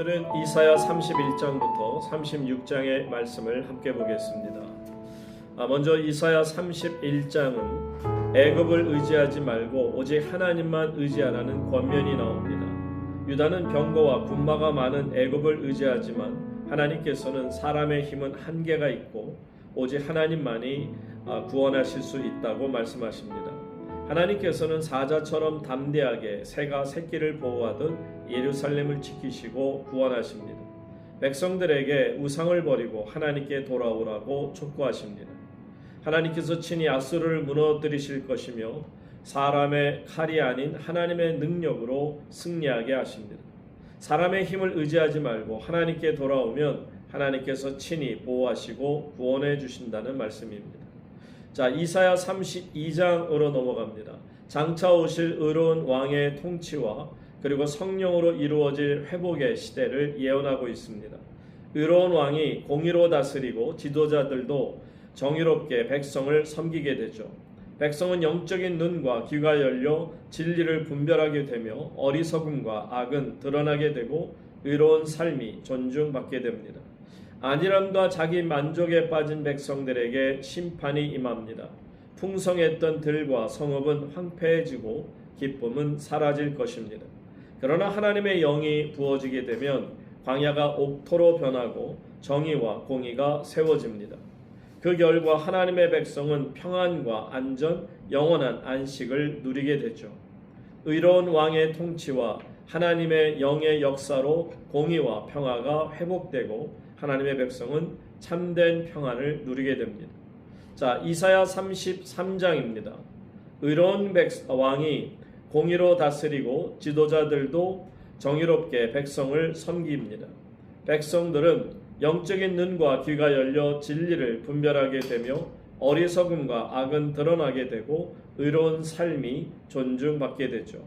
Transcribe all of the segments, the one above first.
오늘은 이사야 31장부터 36장의 말씀을 함께 보겠습니다. 먼저 이사야 31장은 애굽을 의지하지 말고 오직 하나님만 의지하라는 권면이 나옵니다. 유다는 병거와 군마가 많은 애굽을 의지하지만 하나님께서는 사람의 힘은 한계가 있고 오직 하나님만이 구원하실 수 있다고 말씀하십니다. 하나님께서는 사자처럼 담대하게 새가 새끼를 보호하듯 예루살렘을 지키시고 구원하십니다. 백성들에게 우상을 버리고 하나님께 돌아오라고 촉구하십니다. 하나님께서 친히 아수르를 무너뜨리실 것이며 사람의 칼이 아닌 하나님의 능력으로 승리하게 하십니다. 사람의 힘을 의지하지 말고 하나님께 돌아오면 하나님께서 친히 보호하시고 구원해 주신다는 말씀입니다. 자, 이사야 32장으로 넘어갑니다. 장차 오실 의로운 왕의 통치와 그리고 성령으로 이루어질 회복의 시대를 예언하고 있습니다. 의로운 왕이 공의로 다스리고 지도자들도 정의롭게 백성을 섬기게 되죠. 백성은 영적인 눈과 귀가 열려 진리를 분별하게 되며 어리석음과 악은 드러나게 되고 의로운 삶이 존중받게 됩니다. 안일함과 자기 만족에 빠진 백성들에게 심판이 임합니다. 풍성했던 들과 성읍은 황폐해지고 기쁨은 사라질 것입니다. 그러나 하나님의 영이 부어지게 되면 광야가 옥토로 변하고 정의와 공의가 세워집니다. 그 결과 하나님의 백성은 평안과 안전, 영원한 안식을 누리게 되죠. 의로운 왕의 통치와 하나님의 영의 역사로 공의와 평화가 회복되고 하나님의 백성은 참된 평안을 누리게 됩니다. 자, 이사야 33장입니다. 의로운 왕이 공의로 다스리고 지도자들도 정의롭게 백성을 섬깁니다. 백성들은 영적인 눈과 귀가 열려 진리를 분별하게 되며 어리석음과 악은 드러나게 되고 의로운 삶이 존중받게 되죠.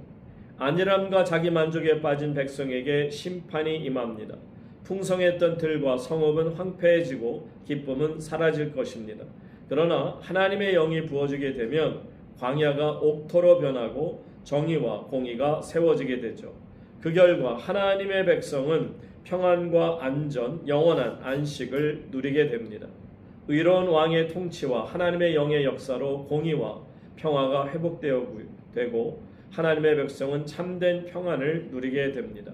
안일함과 자기 만족에 빠진 백성에게 심판이 임합니다. 풍성했던 들과 성읍은 황폐해지고 기쁨은 사라질 것입니다. 그러나 하나님의 영이 부어지게 되면 광야가 옥토로 변하고 정의와 공의가 세워지게 되죠. 그 결과 하나님의 백성은 평안과 안전, 영원한 안식을 누리게 됩니다. 의로운 왕의 통치와 하나님의 영의 역사로 공의와 평화가 회복되고 하나님의 백성은 참된 평안을 누리게 됩니다.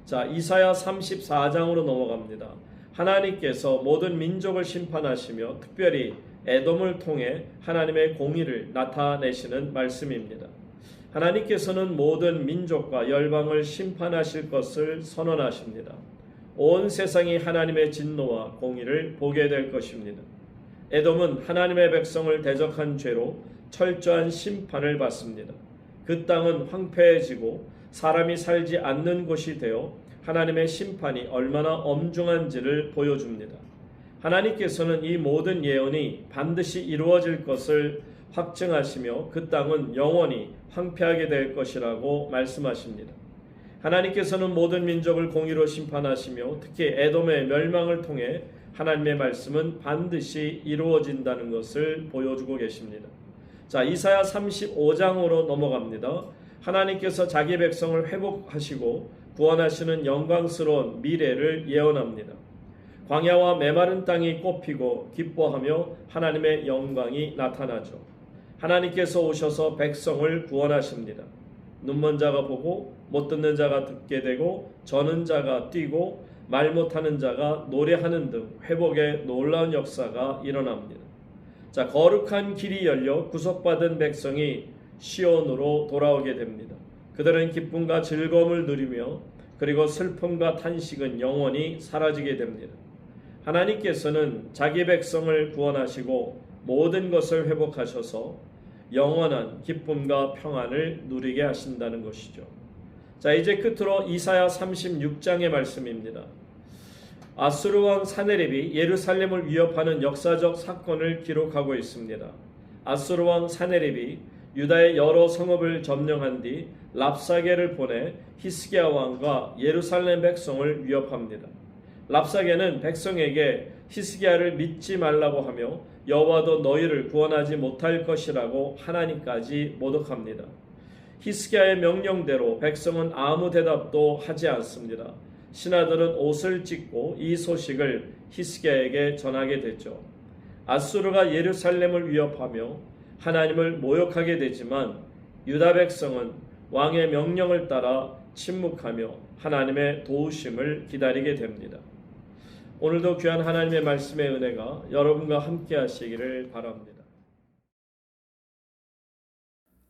자, 이사야 34장으로 넘어갑니다. 하나님께서 모든 민족을 심판하시며 특별히 에돔을 통해 하나님의 공의를 나타내시는 말씀입니다. 하나님께서는 모든 민족과 열방을 심판하실 것을 선언하십니다. 온 세상이 하나님의 진노와 공의를 보게 될 것입니다. 에돔은 하나님의 백성을 대적한 죄로 철저한 심판을 받습니다. 그 땅은 황폐해지고 사람이 살지 않는 곳이 되어 하나님의 심판이 얼마나 엄중한지를 보여줍니다. 하나님께서는 이 모든 예언이 반드시 이루어질 것을 확증하시며 그 땅은 영원히 황폐하게 될 것이라고 말씀하십니다. 하나님께서는 모든 민족을 공의로 심판하시며 특히 에돔의 멸망을 통해 하나님의 말씀은 반드시 이루어진다는 것을 보여주고 계십니다. 자, 이사야 35장으로 넘어갑니다. 하나님께서 자기 백성을 회복하시고 구원하시는 영광스러운 미래를 예언합니다. 광야와 메마른 땅이 꽃피고 기뻐하며 하나님의 영광이 나타나죠. 하나님께서 오셔서 백성을 구원하십니다. 눈먼 자가 보고 못 듣는 자가 듣게 되고 저는 자가 뛰고 말 못하는 자가 노래하는 등 회복의 놀라운 역사가 일어납니다. 자, 거룩한 길이 열려 구속받은 백성이 시온으로 돌아오게 됩니다. 그들은 기쁨과 즐거움을 누리며 그리고 슬픔과 탄식은 영원히 사라지게 됩니다. 하나님께서는 자기 백성을 구원하시고 모든 것을 회복하셔서 영원한 기쁨과 평안을 누리게 하신다는 것이죠. 자, 이제 끝으로 이사야 36장의 말씀입니다. 아수르 왕 사네립이 예루살렘을 위협하는 역사적 사건을 기록하고 있습니다. 아수르 왕 사네립이 유다의 여러 성읍을 점령한 뒤 랍사게를 보내 히스기야 왕과 예루살렘 백성을 위협합니다. 랍사게는 백성에게 히스기야를 믿지 말라고 하며 여호와도 너희를 구원하지 못할 것이라고 하나님까지 모독합니다. 히스기야의 명령대로 백성은 아무 대답도 하지 않습니다. 신하들은 옷을 찢고 이 소식을 히스기야에게 전하게 됐죠. 아수르가 예루살렘을 위협하며 하나님을 모욕하게 되지만 유다 백성은 왕의 명령을 따라 침묵하며 하나님의 도우심을 기다리게 됩니다. 오늘도 귀한 하나님의 말씀의 은혜가 여러분과 함께 하시기를 바랍니다.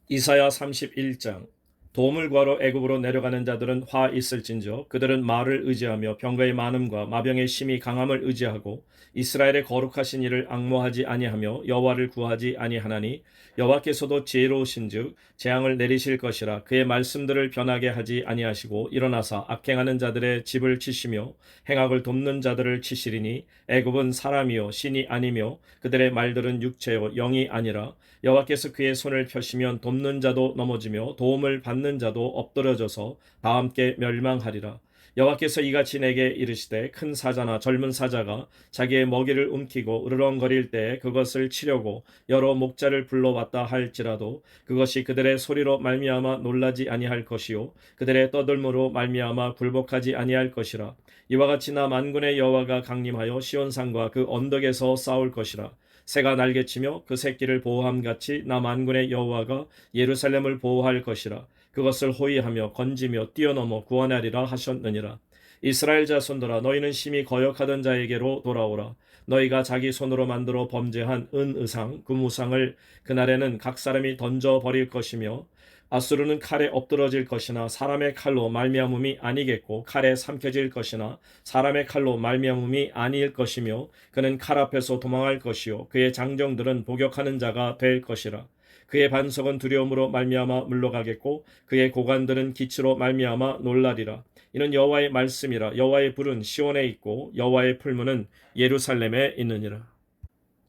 이사야 31장. 도움을 구하러 애굽으로 내려가는 자들은 화 있을진저 그들은 말을 의지하며 병거의 많음과 마병의 심히 강함을 의지하고 이스라엘의 거룩하신 이를 앙모하지 아니하며 여호와를 구하지 아니하나니 여호와께서도 지혜로우신즉 재앙을 내리실 것이라. 그의 말씀들을 변하게 하지 아니하시고 일어나사 악행하는 자들의 집을 치시며 행악을 돕는 자들을 치시리니 애굽은 사람이요 신이 아니며 그들의 말들은 육체요 영이 아니라. 여호와께서 그의 손을 펴시면 돕는 자도 넘어지며 도움을 받는 자도 엎드러져서 다 함께 멸망하리라. 여호와께서 이같이 내게 이르시되 큰 사자나 젊은 사자가 자기의 먹이를 움키고 으르렁거릴 때에 그것을 치려고 여러 목자를 불러왔다 할지라도 그것이 그들의 소리로 말미암아 놀라지 아니할 것이요 그들의 떠들므로 말미암아 굴복하지 아니할 것이라. 이와 같이 나 만군의 여호와가 강림하여 시온산과 그 언덕에서 싸울 것이라. 새가 날개치며 그 새끼를 보호함같이 나 만군의 여호와가 예루살렘을 보호할 것이라. 그것을 호위하며 건지며 뛰어넘어 구원하리라 하셨느니라. 이스라엘 자손들아 너희는 심히 거역하던 자에게로 돌아오라. 너희가 자기 손으로 만들어 범죄한 은의상 금우상을 그날에는 각 사람이 던져버릴 것이며 아수르는 칼에 엎드러질 것이나 사람의 칼로 말미암음이 아니겠고 칼에 삼켜질 것이나 사람의 칼로 말미암음이 아닐 것이며 그는 칼 앞에서 도망할 것이요 그의 장정들은 복역하는 자가 될 것이라. 그의 반석은 두려움으로 말미암아 물러가겠고 그의 고관들은 기치로 말미암아 놀라리라. 이는 여호와의 말씀이라. 여호와의 불은 시온에 있고 여호와의 풀무는 예루살렘에 있느니라.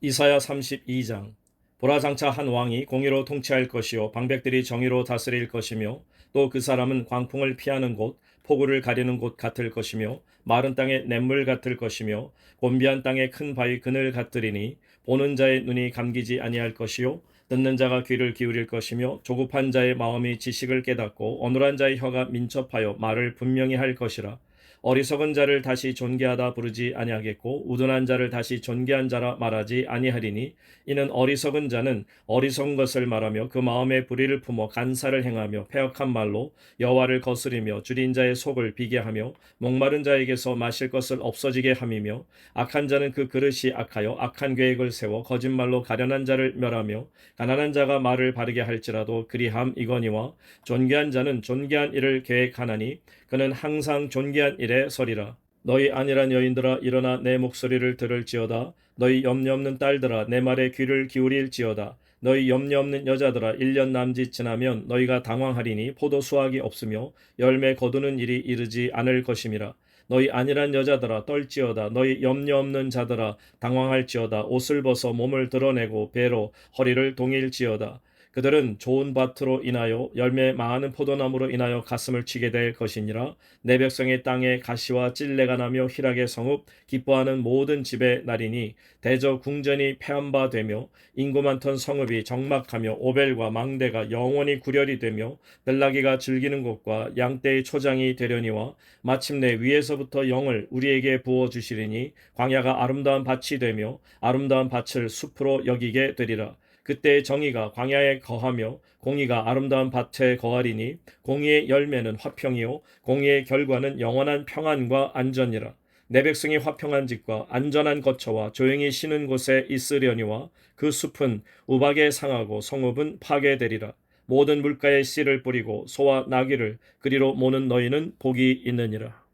이사야 32장. 보라 장차 한 왕이 공의로 통치할 것이요 방백들이 정의로 다스릴 것이며 또 그 사람은 광풍을 피하는 곳 폭우를 가리는 곳 같을 것이며 마른 땅의 냇물 같을 것이며 곤비한 땅의 큰 바위 그늘 같으리니 보는 자의 눈이 감기지 아니할 것이요 듣는 자가 귀를 기울일 것이며 조급한 자의 마음이 지식을 깨닫고 어눌한 자의 혀가 민첩하여 말을 분명히 할 것이라. 어리석은 자를 다시 존귀하다 부르지 아니하겠고 우둔한 자를 다시 존귀한 자라 말하지 아니하리니 이는 어리석은 자는 어리석은 것을 말하며 그 마음에 불의를 품어 간사를 행하며 패역한 말로 여호와를 거스리며 줄인 자의 속을 비게 하며 목마른 자에게서 마실 것을 없어지게 함이며 악한 자는 그 그릇이 악하여 악한 계획을 세워 거짓말로 가련한 자를 멸하며 가난한 자가 말을 바르게 할지라도 그리함 이거니와 존귀한 자는 존귀한 일을 계획하나니 그는 항상 존귀한 일에 서리라. 너희 안일한 여인들아 일어나 내 목소리를 들을지어다. 너희 염려 없는 딸들아 내 말에 귀를 기울일지어다. 너희 염려 없는 여자들아 1년 남짓 지나면 너희가 당황하리니 포도 수확이 없으며 열매 거두는 일이 이르지 않을 것임이라. 너희 안일한 여자들아 떨지어다. 너희 염려 없는 자들아 당황할지어다. 옷을 벗어 몸을 드러내고 배로 허리를 동일지어다. 그들은 좋은 밭으로 인하여 열매 많은 포도나무로 인하여 가슴을 치게 될 것이니라. 내 백성의 땅에 가시와 찔레가 나며 희락의 성읍 기뻐하는 모든 집의 날이니 대저 궁전이 패한 바 되며 인구 많던 성읍이 적막하며 오벨과 망대가 영원히 구렬이 되며 벨라기가 즐기는 곳과 양떼의 초장이 되려니와 마침내 위에서부터 영을 우리에게 부어주시리니 광야가 아름다운 밭이 되며 아름다운 밭을 숲으로 여기게 되리라. 그때 정의가 광야에 거하며 공의가 아름다운 밭에 거하리니 공의의 열매는 화평이요 공의의 결과는 영원한 평안과 안전이라. 내 백성이 화평한 집과 안전한 거처와 조용히 쉬는 곳에 있으려니와 그 숲은 우박에 상하고 성읍은 파괴되리라. 모든 물가에 씨를 뿌리고 소와 나귀를 그리로 모는 너희는 복이 있느니라.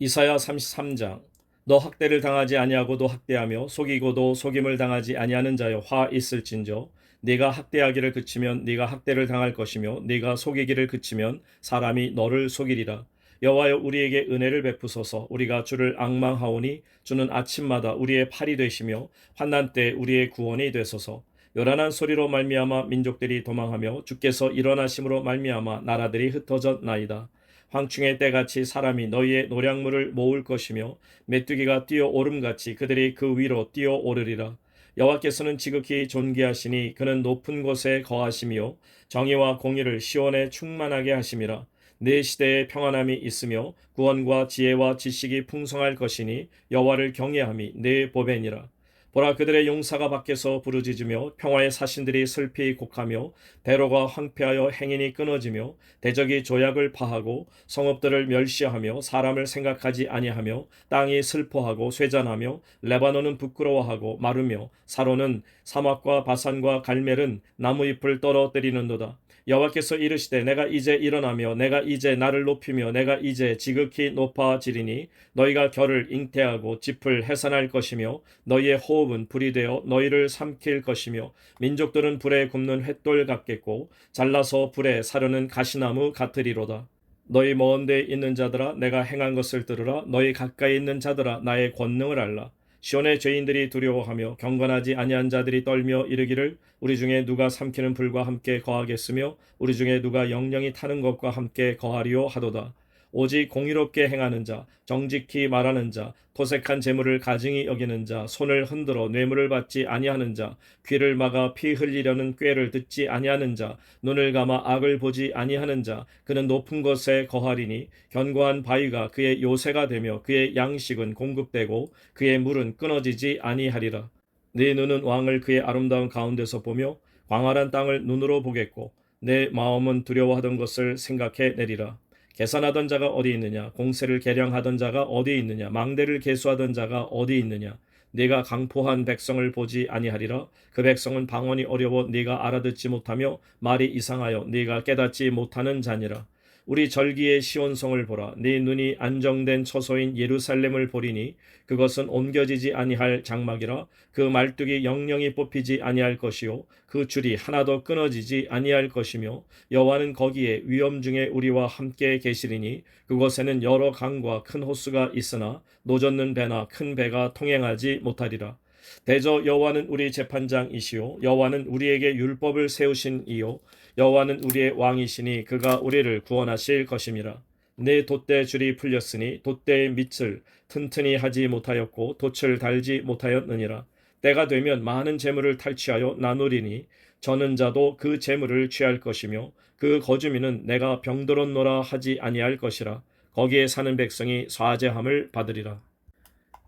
이사야 33장. 너 학대를 당하지 아니하고도 학대하며 속이고도 속임을 당하지 아니하는 자여 화 있을진저. 네가 학대하기를 그치면 네가 학대를 당할 것이며 네가 속이기를 그치면 사람이 너를 속이리라. 여호와여 우리에게 은혜를 베푸소서. 우리가 주를 앙망하오니 주는 아침마다 우리의 팔이 되시며 환난 때 우리의 구원이 되소서. 요란한 소리로 말미암아 민족들이 도망하며 주께서 일어나심으로 말미암아 나라들이 흩어졌나이다. 황충의 때같이 사람이 너희의 노량물을 모을 것이며 메뚜기가 뛰어오름같이 그들이 그 위로 뛰어오르리라. 여호와께서는 지극히 존귀하시니 그는 높은 곳에 거하시며 정의와 공의를 시온에 충만하게 하심이라. 내 시대에 평안함이 있으며 구원과 지혜와 지식이 풍성할 것이니 여호와를 경외함이 내 보배니라. 보라, 그들의 용사가 밖에서 부르짖으며 평화의 사신들이 슬피 곡하며 대로가 황폐하여 행인이 끊어지며 대적이 조약을 파하고 성읍들을 멸시하며 사람을 생각하지 아니하며 땅이 슬퍼하고 쇠잔하며 레바논은 부끄러워하고 마르며 사로는 사막과 바산과 갈멜은 나무잎을 떨어뜨리는도다. 여호와께서 이르시되 내가 이제 일어나며 내가 이제 나를 높이며 내가 이제 지극히 높아지리니 너희가 결을 잉태하고 짚을 해산할 것이며 너희의 호흡은 불이 되어 너희를 삼킬 것이며 민족들은 불에 굽는 횃돌 같겠고 잘라서 불에 사르는 가시나무 같으리로다. 너희 먼 데 있는 자들아 내가 행한 것을 들으라. 너희 가까이 있는 자들아 나의 권능을 알라. 시온의 죄인들이 두려워하며 경건하지 아니한 자들이 떨며 이르기를 우리 중에 누가 삼키는 불과 함께 거하겠으며 우리 중에 누가 영영이 타는 것과 함께 거하리요 하도다. 오직 공의롭게 행하는 자, 정직히 말하는 자, 토색한 재물을 가증히 여기는 자, 손을 흔들어 뇌물을 받지 아니하는 자, 귀를 막아 피 흘리려는 꾀를 듣지 아니하는 자, 눈을 감아 악을 보지 아니하는 자, 그는 높은 곳에 거하리니 견고한 바위가 그의 요새가 되며 그의 양식은 공급되고 그의 물은 끊어지지 아니하리라. 네 눈은 왕을 그의 아름다운 가운데서 보며 광활한 땅을 눈으로 보겠고 내 마음은 두려워하던 것을 생각해 내리라. 계산하던 자가 어디 있느냐? 공세를 계량하던 자가 어디 있느냐? 망대를 계수하던 자가 어디 있느냐? 네가 강포한 백성을 보지 아니하리라. 그 백성은 방언이 어려워 네가 알아듣지 못하며 말이 이상하여 네가 깨닫지 못하는 자니라. 우리 절기의 시온성을 보라. 네 눈이 안정된 처소인 예루살렘을 보리니 그것은 옮겨지지 아니할 장막이라. 그 말뚝이 영영이 뽑히지 아니할 것이요 그 줄이 하나도 끊어지지 아니할 것이며 여호와는 거기에 위엄 중에 우리와 함께 계시리니 그곳에는 여러 강과 큰 호수가 있으나 노젓는 배나 큰 배가 통행하지 못하리라. 대저 여호와는 우리 재판장이시요 여호와는 우리에게 율법을 세우신 이요 여호와는 우리의 왕이시니 그가 우리를 구원하실 것임이라. 내 돛대 줄이 풀렸으니 돛대의 밑을 튼튼히 하지 못하였고 돛을 달지 못하였느니라. 때가 되면 많은 재물을 탈취하여 나누리니 저는 자도 그 재물을 취할 것이며 그 거주민은 내가 병들었노라 하지 아니할 것이라. 거기에 사는 백성이 사죄함을 받으리라.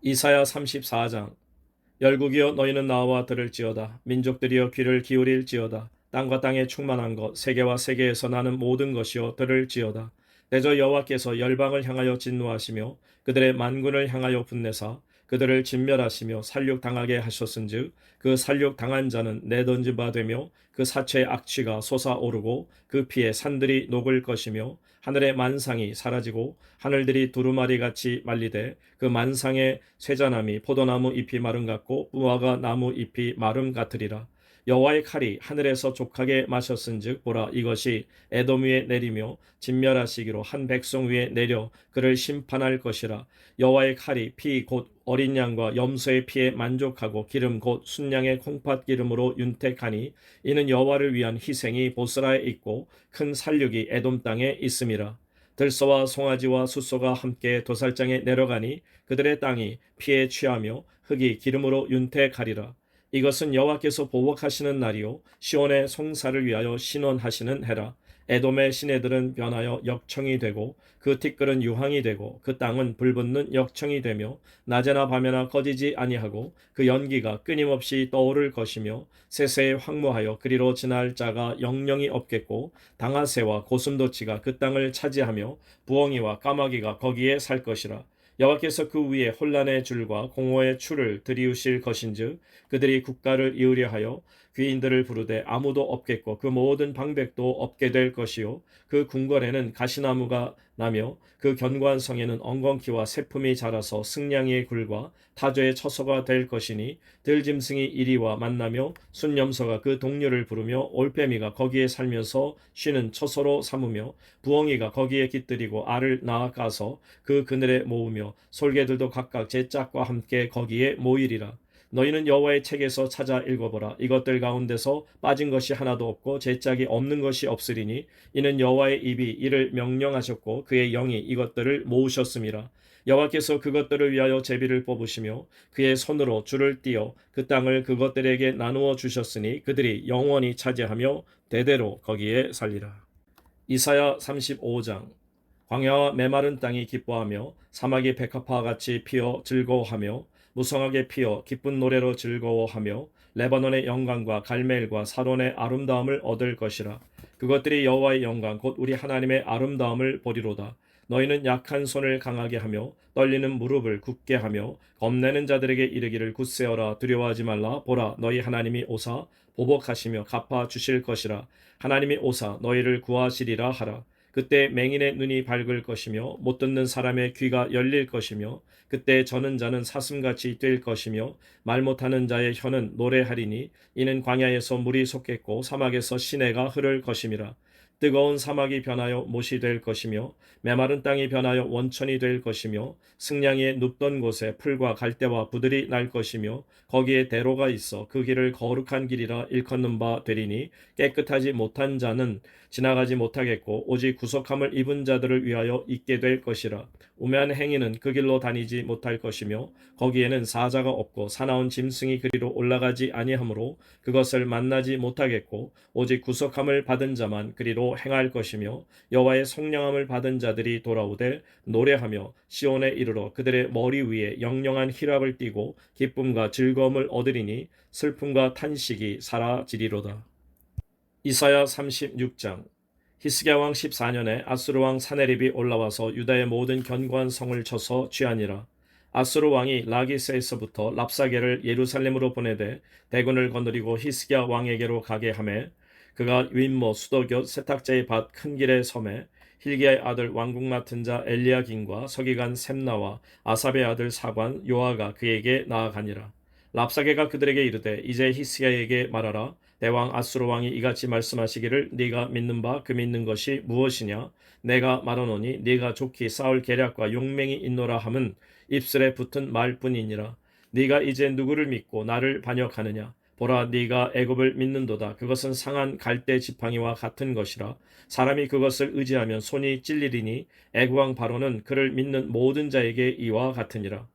이사야 34장. 열국이여 너희는 나와 들을지어다. 민족들이여 귀를 기울일지어다. 땅과 땅에 충만한 것 세계와 세계에서 나는 모든 것이여 들을지어다. 대저 여호와께서 열방을 향하여 진노하시며 그들의 만군을 향하여 분내사 그들을 진멸하시며 살육당하게 하셨은즉 그 살육당한 자는 내던진 바 되며 그 사체의 악취가 솟아오르고 그 피에 산들이 녹을 것이며 하늘의 만상이 사라지고 하늘들이 두루마리같이 말리되 그 만상의 쇠자나미 포도나무 잎이 마름 같고 무화과 나무 잎이 마름 같으리라. 여호와의 칼이 하늘에서 족하게 마셨은즉 보라 이것이 에돔 위에 내리며 진멸하시기로 한 백성 위에 내려 그를 심판할 것이라. 여호와의 칼이 피 곧 어린 양과 염소의 피에 만족하고 기름 곧 순양의 콩팥 기름으로 윤택하니 이는 여호와를 위한 희생이 보스라에 있고 큰 살육이 에돔 땅에 있음이라. 들소와 송아지와 숫소가 함께 도살장에 내려가니 그들의 땅이 피에 취하며 흙이 기름으로 윤택하리라. 이것은 여호와께서 보복하시는 날이요 시온의 송사를 위하여 신원하시는 해라. 에돔의 시내들은 변하여 역청이 되고 그 티끌은 유황이 되고 그 땅은 불붙는 역청이 되며 낮에나 밤에나 꺼지지 아니하고 그 연기가 끊임없이 떠오를 것이며 세세에 황무하여 그리로 지날 자가 영영이 없겠고 당아새와 고슴도치가 그 땅을 차지하며 부엉이와 까마귀가 거기에 살 것이라. 여호와께서 그 위에 혼란의 줄과 공허의 추를 들이우실 것인즉 그들이 국가를 이으려 하여 귀인들을 부르되 아무도 없겠고 그 모든 방백도 없게 될 것이요 그 궁궐에는 가시나무가 나며 그 견고한 성에는 엉겅퀴와 새품이 자라서 승냥이의 굴과 타조의 처소가 될 것이니 들짐승이 이리와 만나며 순염소가 그 동료를 부르며 올빼미가 거기에 살면서 쉬는 처소로 삼으며 부엉이가 거기에 깃들이고 알을 낳아가서 그 그늘에 모으며 솔개들도 각각 제 짝과 함께 거기에 모이리라. 너희는 여호와의 책에서 찾아 읽어보라. 이것들 가운데서 빠진 것이 하나도 없고 제 짝이 없는 것이 없으리니 이는 여호와의 입이 이를 명령하셨고 그의 영이 이것들을 모으셨음이라. 여호와께서 그것들을 위하여 제비를 뽑으시며 그의 손으로 줄을 띄어 그 땅을 그것들에게 나누어 주셨으니 그들이 영원히 차지하며 대대로 거기에 살리라. 이사야 35장. 광야와 메마른 땅이 기뻐하며 사막이 백합화와 같이 피어 즐거워하며 무성하게 피어 기쁜 노래로 즐거워하며 레바논의 영광과 갈멜과 사론의 아름다움을 얻을 것이라. 그것들이 여호와의 영광 곧 우리 하나님의 아름다움을 보리로다. 너희는 약한 손을 강하게 하며 떨리는 무릎을 굳게 하며 겁내는 자들에게 이르기를 굳세어라 두려워하지 말라. 보라 너희 하나님이 오사 보복하시며 갚아 주실 것이라. 하나님이 오사 너희를 구하시리라 하라. 그때 맹인의 눈이 밝을 것이며 못 듣는 사람의 귀가 열릴 것이며 그때 저는 자는 사슴같이 뛸 것이며 말 못하는 자의 혀는 노래하리니 이는 광야에서 물이 솟겠고 사막에서 시내가 흐를 것임이라. 뜨거운 사막이 변하여 못이 될 것이며 메마른 땅이 변하여 원천이 될 것이며 승냥이의 눕던 곳에 풀과 갈대와 부들이 날 것이며 거기에 대로가 있어 그 길을 거룩한 길이라 일컫는 바 되리니 깨끗하지 못한 자는 지나가지 못하겠고 오직 구속함을 입은 자들을 위하여 있게 될 것이라. 우매한 행위는 그 길로 다니지 못할 것이며 거기에는 사자가 없고 사나운 짐승이 그리로 올라가지 아니하므로 그것을 만나지 못하겠고 오직 구속함을 받은 자만 그리로 행할 것이며 여호와의 성령함을 받은 자들이 돌아오되 노래하며 시온에 이르러 그들의 머리 위에 영영한 희락을 띠고 기쁨과 즐거움을 얻으리니 슬픔과 탄식이 사라지리로다. 이사야 36장. 히스기야 왕 14년에 아수르 왕 사네립이 올라와서 유다의 모든 견고한 성을 쳐서 취하니라. 아수르 왕이 라기스에서부터 랍사게를 예루살렘으로 보내되 대군을 거느리고 히스기야 왕에게로 가게 하매 그가 윗모 수도곁 세탁자의 밭 큰 길의 섬에 힐기야의 아들 왕국 맡은 자 엘리야김과 서기관 셈나와 아삽의 아들 사관 요아가 그에게 나아가니라. 랍사게가 그들에게 이르되 이제 히스기야에게 말하라. 대왕 아수르 왕이 이같이 말씀하시기를 네가 믿는 바 그 믿는 것이 무엇이냐. 내가 말하노니 네가 좋게 싸울 계략과 용맹이 있노라 함은 입술에 붙은 말뿐이니라. 네가 이제 누구를 믿고 나를 반역하느냐. 보라 네가 애굽을 믿는도다. 그것은 상한 갈대 지팡이와 같은 것이라. 사람이 그것을 의지하면 손이 찔리리니 애굽 왕 바로는 그를 믿는 모든 자에게 이와 같으니라.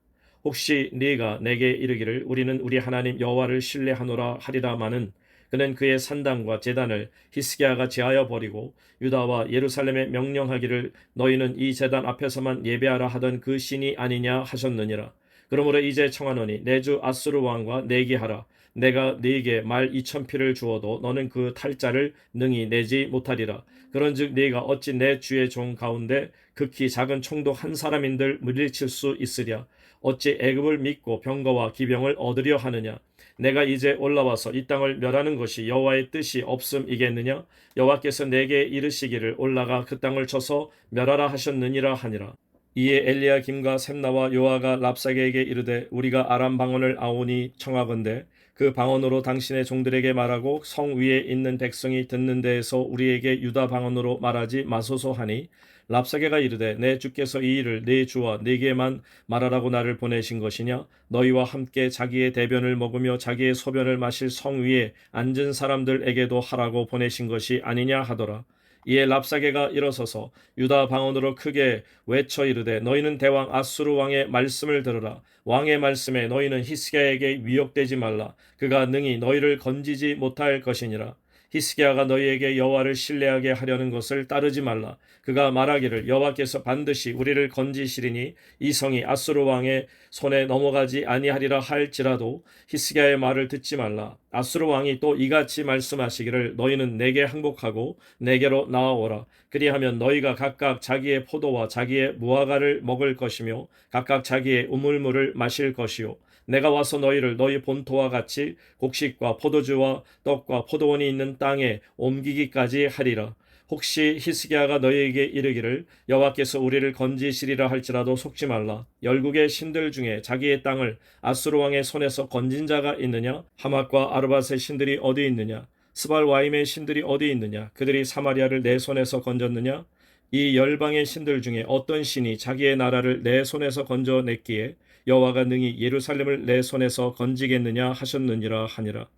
혹시 네가 내게 이르기를 우리는 우리 하나님 여호와를 신뢰하노라 하리라마는 그는 그의 산당과 제단을 히스기야가 제하여 버리고 유다와 예루살렘에 명령하기를 너희는 이 제단 앞에서만 예배하라 하던 그 신이 아니냐 하셨느니라. 그러므로 이제 청하노니 내 주 아수르 왕과 내기하라. 내가 네게 말 2000피를 주어도 너는 그 탈자를 능히 내지 못하리라. 그런즉 네가 어찌 내 주의 종 가운데 극히 작은 총독 한 사람인들 물리칠 수 있으랴. 어찌 애굽을 믿고 병거와 기병을 얻으려 하느냐. 내가 이제 올라와서 이 땅을 멸하는 것이 여호와의 뜻이 없음이겠느냐. 여호와께서 내게 이르시기를 올라가 그 땅을 쳐서 멸하라 하셨느니라 하니라. 이에 엘리야김과 셈나와 요아가 랍사게에게 이르되 우리가 아람 방언을 아오니 청하건대 그 방언으로 당신의 종들에게 말하고 성 위에 있는 백성이 듣는 데에서 우리에게 유다 방언으로 말하지 마소서 하니 랍사게가 이르되 내 주께서 이 일을 내 주와 네게만 말하라고 나를 보내신 것이냐. 너희와 함께 자기의 대변을 먹으며 자기의 소변을 마실 성 위에 앉은 사람들에게도 하라고 보내신 것이 아니냐 하더라. 이에 랍사게가 일어서서 유다 방언으로 크게 외쳐 이르되 너희는 대왕 아수르 왕의 말씀을 들으라. 왕의 말씀에 너희는 히스기야에게 위협되지 말라. 그가 능히 너희를 건지지 못할 것이니라. 히스기야가 너희에게 여호와를 신뢰하게 하려는 것을 따르지 말라. 그가 말하기를 여호와께서 반드시 우리를 건지시리니 이 성이 아수르 왕의 손에 넘어가지 아니하리라 할지라도 히스기야의 말을 듣지 말라. 아수르 왕이 또 이같이 말씀하시기를 너희는 내게 항복하고 내게로 나아오라. 그리하면 너희가 각각 자기의 포도와 자기의 무화과를 먹을 것이며 각각 자기의 우물물을 마실 것이요 내가 와서 너희를 너희 본토와 같이 곡식과 포도주와 떡과 포도원이 있는 땅에 옮기기까지 하리라. 혹시 히스기야가 너희에게 이르기를 여호와께서 우리를 건지시리라 할지라도 속지 말라. 열국의 신들 중에 자기의 땅을 아수르 왕의 손에서 건진 자가 있느냐? 하맛과 아르밧의 신들이 어디 있느냐? 스발와임의 신들이 어디 있느냐? 그들이 사마리아를 내 손에서 건졌느냐? 이 열방의 신들 중에 어떤 신이 자기의 나라를 내 손에서 건져냈기에 여호와가 능히 예루살렘을 내 손에서 건지겠느냐 하셨느니라 하니라.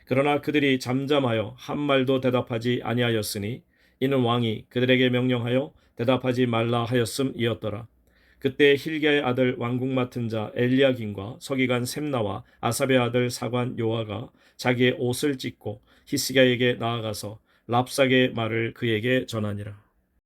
그러나 그들이 잠잠하여 한 말도 대답하지 아니하였으니 이는 왕이 그들에게 명령하여 대답하지 말라 하였음이었더라. 그때 힐기야의 아들 왕국 맡은 자 엘리야김과 서기관 셈나와 아삽의 아들 사관 요아가 자기의 옷을 찢고 히스기야에게 나아가서 랍사게의 말을 그에게 전하니라.